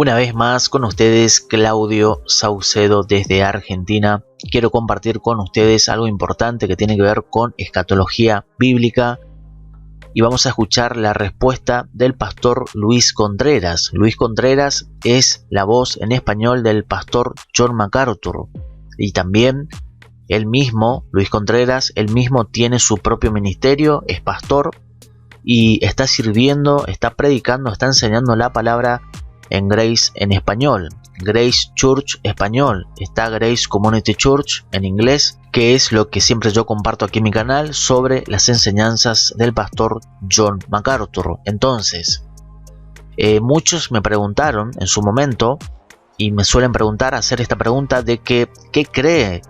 Una vez más con ustedes, Claudio Saucedo desde Argentina. Quiero compartir con ustedes algo importante que tiene que ver con escatología bíblica y vamos a escuchar la respuesta del pastor Luis Contreras. Luis Contreras es la voz en español del pastor John MacArthur y también él mismo, Luis Contreras, él mismo tiene su propio ministerio, es pastor y está sirviendo, está predicando, está enseñando la palabra en Grace en español, Grace Church español, está Grace Community Church en inglés, que es lo que siempre yo comparto aquí en mi canal sobre las enseñanzas del pastor John MacArthur. Entonces, muchos me preguntaron en su momento, y me suelen preguntar, hacer esta pregunta de que, ¿qué cree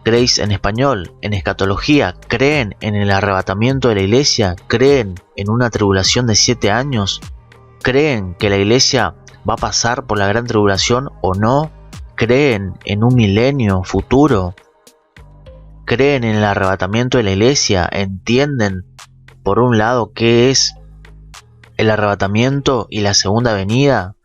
Grace en español, en escatología? ¿Creen en el arrebatamiento de la iglesia? ¿Creen en una tribulación de 7 años? ¿Creen que la iglesia va a pasar por la gran tribulación o no? ¿Creen en un milenio futuro? ¿Creen en el arrebatamiento de la iglesia? ¿Entienden, por un lado, qué es el arrebatamiento y la segunda venida?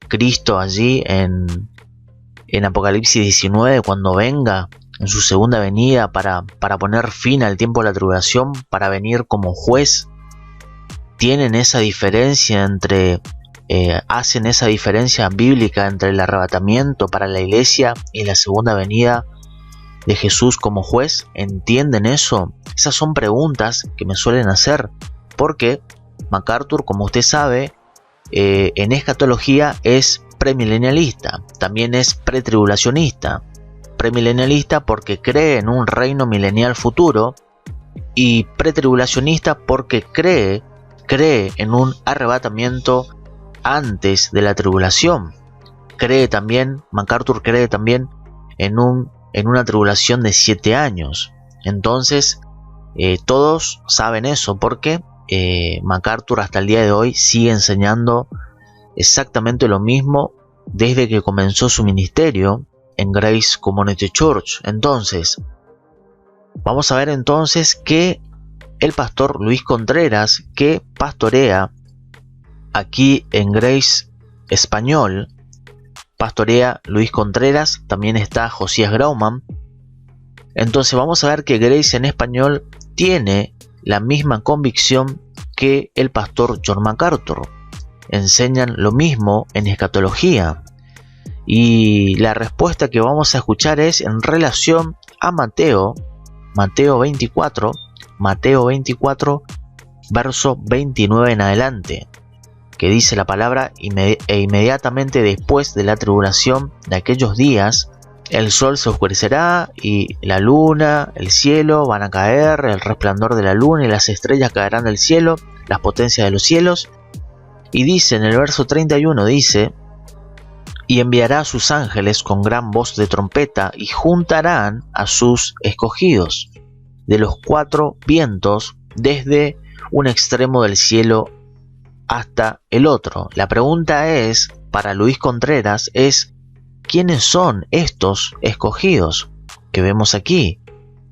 Cristo allí en Apocalipsis 19, cuando venga en su segunda venida para poner fin al tiempo de la tribulación, para venir como juez. ¿Tienen esa diferencia hacen esa diferencia bíblica entre el arrebatamiento para la iglesia y la segunda venida de Jesús como juez? ¿Entienden eso? Esas son preguntas que me suelen hacer, porque MacArthur, como usted sabe, en escatología es premilenialista, también es pretribulacionista. Premilenialista porque cree en un reino milenial futuro y pretribulacionista porque cree en un arrebatamiento antes de la tribulación. MacArthur cree también en una tribulación de 7 años. Entonces, todos saben eso porque MacArthur hasta el día de hoy sigue enseñando exactamente lo mismo desde que comenzó su ministerio en Grace Community Church. Entonces, vamos a ver entonces que el pastor Luis Contreras, que pastorea aquí en Grace español, pastorea Luis Contreras, también está Josías Grauman. Entonces vamos a ver que Grace en español tiene la misma convicción que el pastor John MacArthur. Enseñan lo mismo en escatología. Y la respuesta que vamos a escuchar es en relación a Mateo 24, verso 29 en adelante, que dice la palabra: e inmediatamente después de la tribulación de aquellos días, el sol se oscurecerá y la luna, el cielo van a caer, el resplandor de la luna y las estrellas caerán del cielo, las potencias de los cielos. Y dice en el verso 31, dice: y enviará a sus ángeles con gran voz de trompeta y juntarán a sus escogidos de los 4 vientos desde un extremo del cielo hasta el otro. La pregunta es, para Luis Contreras, es: ¿quiénes son estos escogidos que vemos aquí?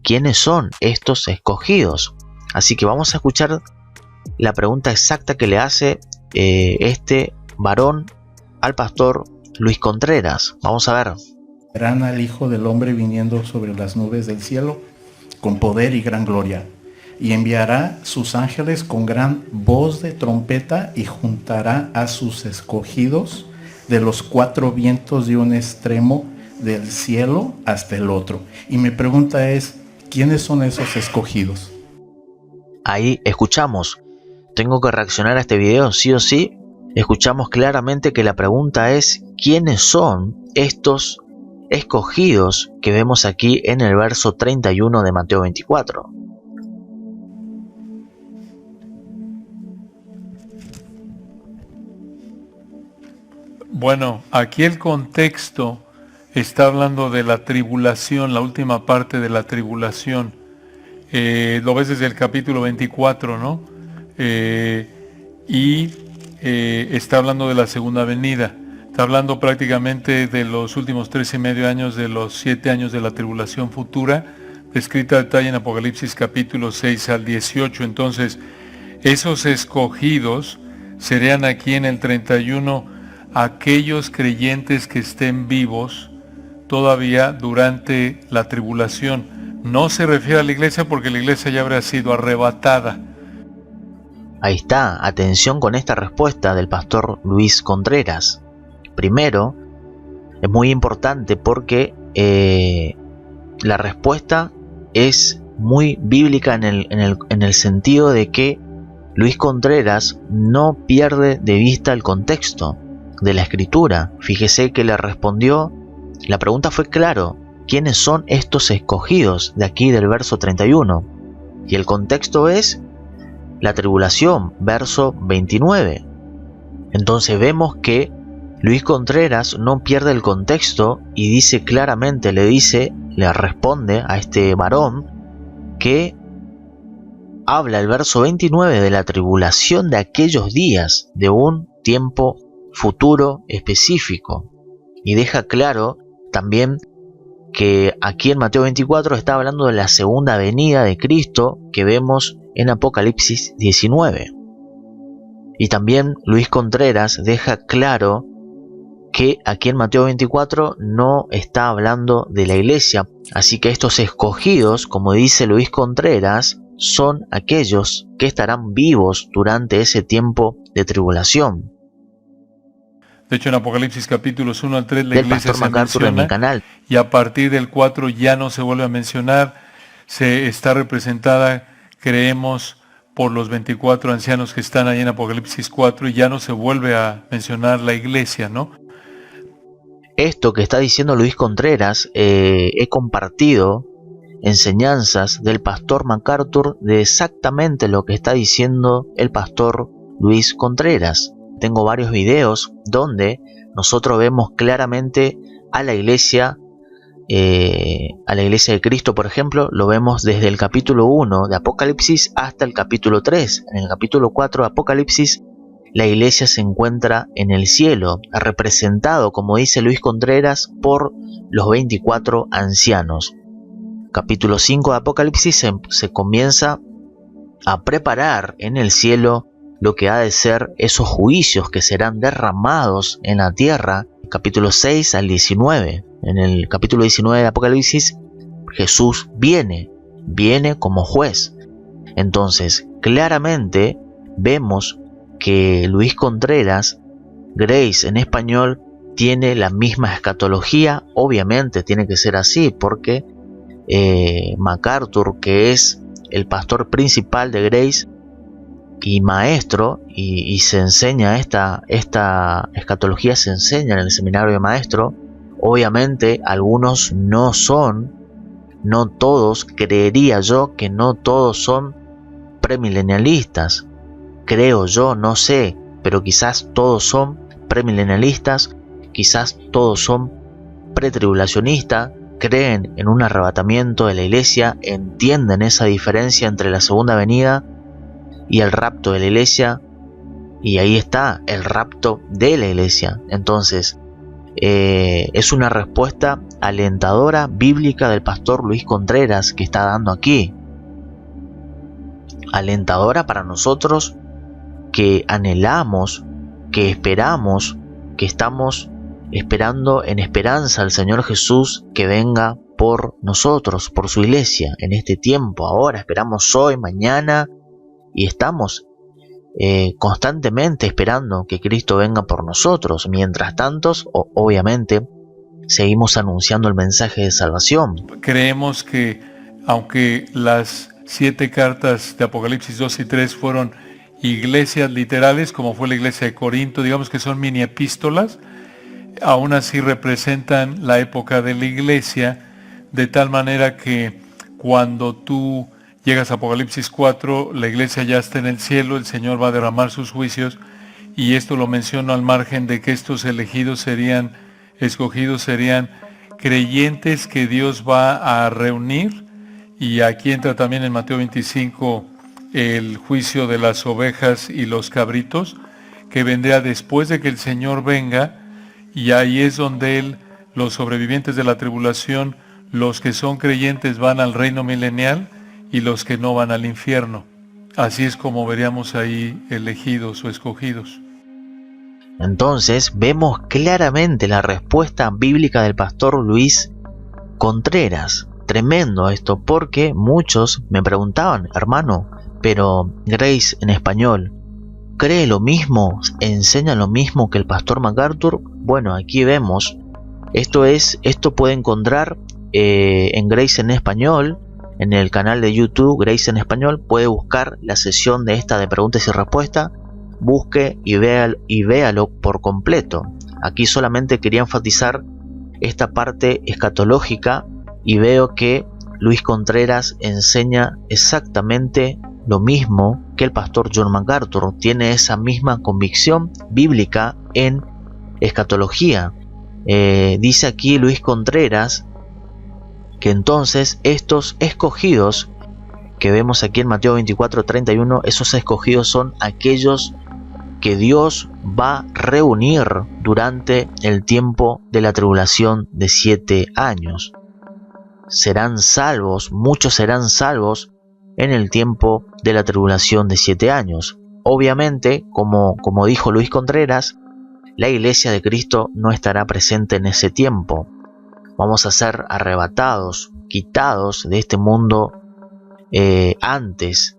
¿Quiénes son estos escogidos? Así que vamos a escuchar la pregunta exacta que le hace este varón al pastor Luis Contreras. Vamos a ver. Verán al Hijo del Hombre viniendo sobre las nubes del cielo con poder y gran gloria, y enviará sus ángeles con gran voz de trompeta y juntará a sus escogidos de los 4 vientos de un extremo del cielo hasta el otro. Y mi pregunta es: ¿quiénes son esos escogidos? Ahí escuchamos. Tengo que reaccionar a este video sí o sí. Escuchamos claramente que la pregunta es: ¿quiénes son estos escogidos que vemos aquí en el verso 31 de Mateo 24? Bueno, aquí el contexto está hablando de la tribulación, la última parte de la tribulación. Lo ves desde el capítulo 24, ¿no? Está hablando de la segunda venida. Está hablando prácticamente de los últimos 13,5 años de los 7 años de la tribulación futura, descrita a detalle en Apocalipsis capítulo 6 al 18. Entonces, esos escogidos serían aquí en el 31 aquellos creyentes que estén vivos todavía durante la tribulación. No se refiere a la iglesia porque la iglesia ya habrá sido arrebatada. Ahí está, atención con esta respuesta del pastor Luis Contreras. Primero, es muy importante porque la respuesta es muy bíblica en el sentido de que Luis Contreras no pierde de vista el contexto de la escritura. Fíjese que le respondió, la pregunta fue claro, ¿quiénes son estos escogidos de aquí del verso 31? Y el contexto es la tribulación, verso 29. Entonces vemos que Luis Contreras no pierde el contexto y dice claramente, le responde a este varón que habla el verso 29 de la tribulación de aquellos días, de un tiempo futuro específico. Y deja claro también que aquí en Mateo 24 está hablando de la segunda venida de Cristo que vemos en Apocalipsis 19. Y también Luis Contreras deja claro que aquí en Mateo 24 no está hablando de la iglesia. Así que estos escogidos, como dice Luis Contreras, son aquellos que estarán vivos durante ese tiempo de tribulación. De hecho, en Apocalipsis capítulos 1 al 3 la Del iglesia pastor se MacArthur en mi menciona canal. y a partir del 4 ya no se vuelve a mencionar. Se está representada, creemos, por los 24 ancianos que están ahí en Apocalipsis 4 y ya no se vuelve a mencionar la iglesia, ¿no? Esto que está diciendo Luis Contreras, he compartido enseñanzas del pastor MacArthur de exactamente lo que está diciendo el pastor Luis Contreras. Tengo varios videos donde nosotros vemos claramente a la iglesia de Cristo, por ejemplo, lo vemos desde el capítulo 1 de Apocalipsis hasta el capítulo 3. En el capítulo 4 de Apocalipsis, la iglesia se encuentra en el cielo, representado, como dice Luis Contreras, por los 24 ancianos. Capítulo 5 de Apocalipsis se comienza a preparar en el cielo lo que ha de ser esos juicios que serán derramados en la tierra. Capítulo 6 al 19. En el capítulo 19 de Apocalipsis, Jesús viene como juez. Entonces, claramente vemos que Luis Contreras, Grace en español, tiene la misma escatología. Obviamente tiene que ser así porque MacArthur, que es el pastor principal de Grace y maestro, y se enseña esta escatología, se enseña en el seminario de maestro. Obviamente algunos no todos, creería yo que no todos son premilenialistas, creo yo, no sé, pero quizás todos son premilenialistas, quizás todos son pretribulacionistas, creen en un arrebatamiento de la iglesia, entienden esa diferencia entre la segunda venida y el rapto de la iglesia, y ahí está el rapto de la iglesia. Entonces, es una respuesta alentadora bíblica del pastor Luis Contreras que está dando aquí. Alentadora para nosotros que anhelamos, que esperamos, que estamos esperando en esperanza al Señor Jesús que venga por nosotros, por su iglesia, en este tiempo. Ahora esperamos hoy, mañana, y estamos constantemente esperando que Cristo venga por nosotros. Mientras tanto, obviamente, seguimos anunciando el mensaje de salvación. Creemos que aunque las 7 cartas de Apocalipsis 2 y 3 fueron iglesias literales, como fue la iglesia de Corinto, digamos que son mini epístolas, aún así representan la época de la iglesia, de tal manera que cuando tú llegas a Apocalipsis 4, la iglesia ya está en el cielo, el Señor va a derramar sus juicios, y esto lo menciono al margen de que estos escogidos serían creyentes que Dios va a reunir, y aquí entra también en Mateo 25 el juicio de las ovejas y los cabritos, que vendrá después de que el Señor venga, y ahí es donde los sobrevivientes de la tribulación, los que son creyentes van al reino milenial, y los que no van al infierno. Así es como veríamos ahí elegidos o escogidos. Entonces vemos claramente la respuesta bíblica del pastor Luis Contreras. Tremendo esto, porque muchos me preguntaban, hermano, pero Grace en español, ¿cree lo mismo? ¿Enseña lo mismo que el pastor MacArthur? Bueno, aquí vemos, esto puede encontrar en Grace en español, en el canal de YouTube Grace en español, puede buscar la sesión de esta de preguntas y respuestas, busque y véalo por completo. Aquí solamente quería enfatizar esta parte escatológica y veo que Luis Contreras enseña exactamente lo mismo que el pastor John MacArthur. Tiene esa misma convicción bíblica en escatología. Dice aquí Luis Contreras que entonces estos escogidos que vemos aquí en Mateo 24:31, esos escogidos son aquellos que Dios va a reunir durante el tiempo de la tribulación de 7 años. Serán salvos, muchos serán salvos en el tiempo de la tribulación de 7 años. Obviamente, como dijo Luis Contreras, la iglesia de Cristo no estará presente en ese tiempo. Vamos a ser arrebatados, quitados de este mundo antes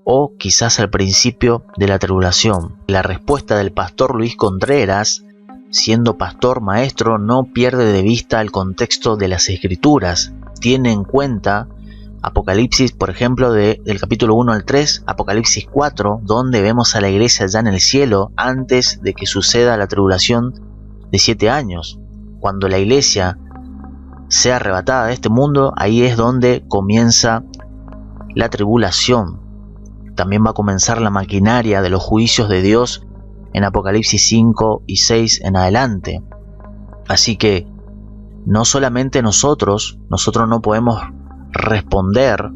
o quizás al principio de la tribulación. La respuesta del pastor Luis Contreras, siendo pastor maestro, no pierde de vista el contexto de las escrituras. Tiene en cuenta Apocalipsis, por ejemplo, del capítulo 1 al 3, Apocalipsis 4, donde vemos a la iglesia ya en el cielo antes de que suceda la tribulación de 7 años. Cuando la iglesia sea arrebatada de este mundo, ahí es donde comienza la tribulación. También va a comenzar la maquinaria de los juicios de Dios en Apocalipsis 5 y 6 en adelante. Así que no solamente nosotros no podemos responder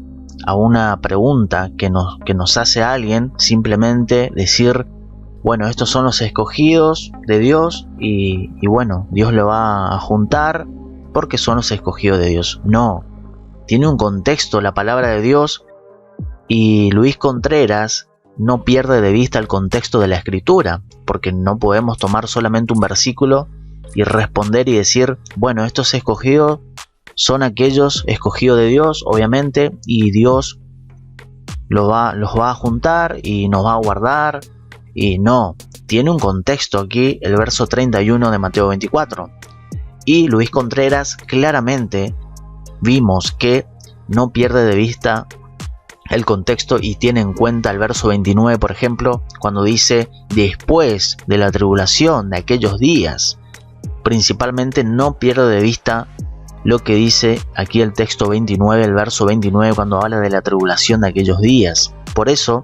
a una pregunta que nos hace alguien, simplemente decir, bueno, estos son los escogidos de Dios y bueno, Dios lo va a juntar porque son los escogidos de Dios. No, tiene un contexto la palabra de Dios y Luis Contreras no pierde de vista el contexto de la escritura, porque no podemos tomar solamente un versículo y responder y decir, bueno, estos escogidos son aquellos escogidos de Dios, obviamente, y Dios los va a juntar y nos va a guardar. Y no, tiene un contexto aquí el verso 31 de Mateo 24. Y Luis Contreras claramente vimos que no pierde de vista el contexto y tiene en cuenta el verso 29, por ejemplo, cuando dice después de la tribulación de aquellos días. Principalmente no pierde de vista lo que dice aquí el texto 29, el verso 29, cuando habla de la tribulación de aquellos días. Por eso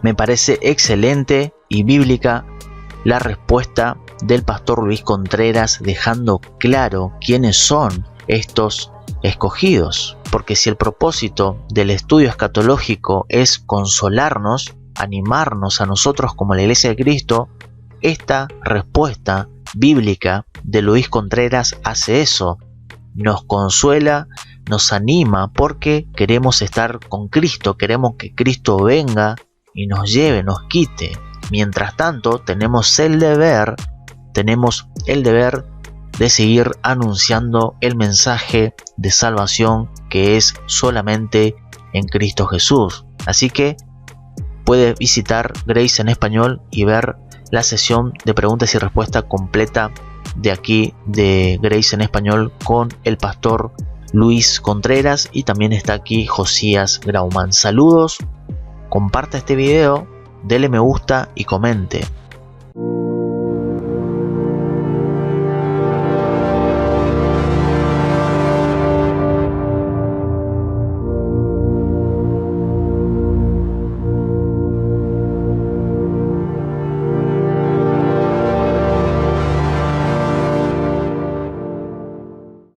me parece excelente y bíblica la respuesta del pastor Luis Contreras, dejando claro quiénes son estos escogidos. Porque si el propósito del estudio escatológico es consolarnos, animarnos a nosotros como la Iglesia de Cristo, esta respuesta bíblica de Luis Contreras hace eso. Nos consuela, nos anima porque queremos estar con Cristo, queremos que Cristo venga y nos lleve, nos quite. Mientras tanto, tenemos el deber de seguir anunciando el mensaje de salvación que es solamente en Cristo Jesús. Así que puede visitar Grace en español y ver la sesión de preguntas y respuestas completa de aquí de Grace en español con el pastor Luis Contreras, y también está aquí Josías Grauman. Saludos, comparte este video, dele me gusta y comente.